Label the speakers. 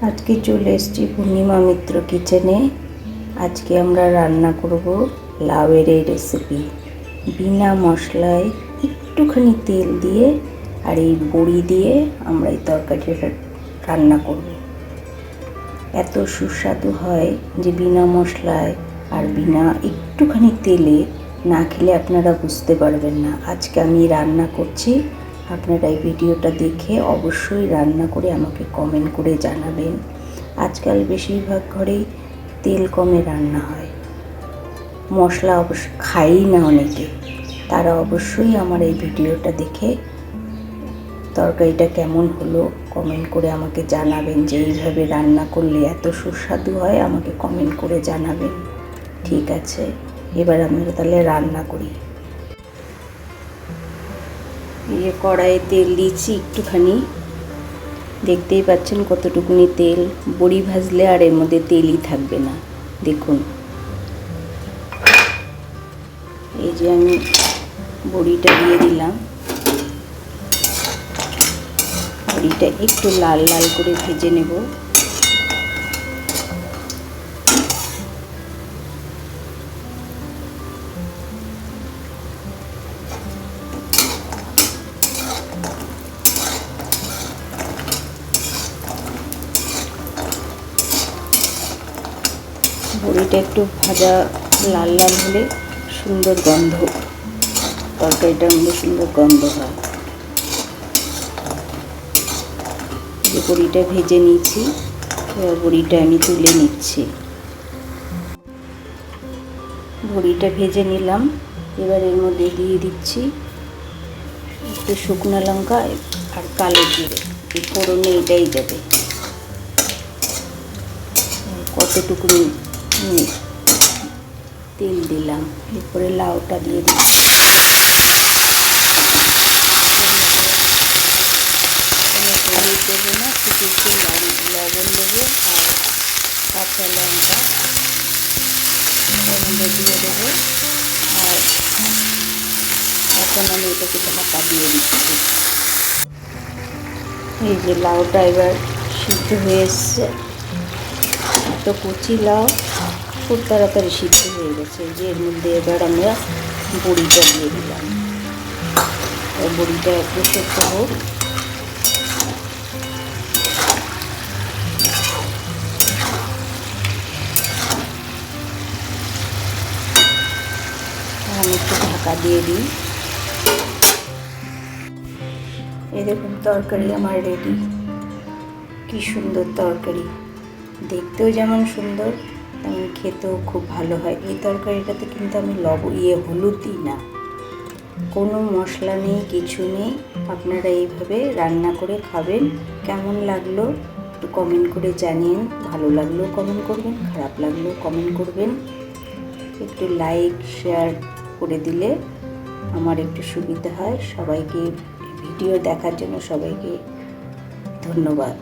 Speaker 1: আজকে চলে এসেছি পূর্ণিমা মিত্র কিচেনে। আজকে আমরা রান্না করব লাউয়ের এই রেসিপি। বিনা মশলায় একটুখানি তেল দিয়ে আর এই বড়ি দিয়ে আমরা এই তরকারিটা রান্না করব। এত সুস্বাদু হয় যে বিনা মশলায় আর বিনা একটুখানি তেলে না খেলে আপনারা বুঝতে পারবেন না। আজকে আমি রান্না করছি, আপনারা এই ভিডিওটা দেখে অবশ্যই রান্না করে আমাকে কমেন্ট করে জানাবেন। আজকাল বেশিরভাগ ঘরেই তেল কমে রান্না হয়, মশলা অবশ্য খাই না অনেকে। তারা অবশ্যই আমার এই ভিডিওটা দেখে তরকারিটা কেমন হলো কমেন্ট করে আমাকে জানাবেন, যে এইভাবে রান্না করলে এত সুস্বাদু হয়, আমাকে কমেন্ট করে জানাবেন। ঠিক আছে, এবার আমরা তাহলে রান্না করি। এই কড়াইয়ে তেল দিয়েছি একটুখানি, দেখতেই পাচ্ছেন কতটুকুনি তেল। বড়ি ভাজলে আর এর মধ্যে তেলই থাকবে না। দেখুন, এই যে আমি বড়িটা দিয়ে দিলাম। বড়িটা একটু লাল লাল করে ভেজে নেব। বড়িটা একটু ভাজা লাল লাল হলে সুন্দর গন্ধ, তরকারিটার মধ্যে সুন্দর গন্ধ হয়। যে বড়িটা ভেজে নিয়েছি, এবার বড়িটা আমি তুলে নিচ্ছি। বড়িটা ভেজে নিলাম, এবার এর মধ্যে দিয়ে দিচ্ছি একটু শুকনো লঙ্কা আর কালো জিরে। এই ফোড়নে এটাই যাবে। কতটুকু তেল দিলাম, এরপরে লাউটা দিয়ে দিচ্ছি। হলুদ দেবো না, শুধু একটু লবণ দেবো আর কাঁচা লঙ্কা মধ্যে দিয়ে দেবো। আর এখন আমি এটাকে ঢাকা দিয়ে দিচ্ছি। এই যে লাউটা এবার সিদ্ধ হয়ে এসছে। তো কচি লাউ খুব তাড়াতাড়ি সিদ্ধ হয়ে গেছে। যে এর মধ্যে এবার আমরা বড়িটা দিয়ে দিলাম। বড়িটা একটু সেদ্ধ হোক। আমি একটু ঢাকা দিয়ে দিই। এই দেখুন, তরকারি আমার রেডি। কি সুন্দর তরকারি, দেখতেও যেমন সুন্দর তেমন খেতেও খুব ভালো হয়। এই তরকারিটাতে কিন্তু আমি হলুদ দিই না, কোনো মশলা নেই, কিছু নেই। আপনারা এইভাবে রান্না করে খাবেন। কেমন লাগলো একটু কমেন্ট করে জানিয়ে। ভালো লাগলেও কমেন্ট করবেন, খারাপ লাগলেও কমেন্ট করবেন। একটু লাইক শেয়ার করে দিলে আমার একটু সুবিধা হয়। সবাইকে ভিডিও দেখার জন্য সবাইকে ধন্যবাদ।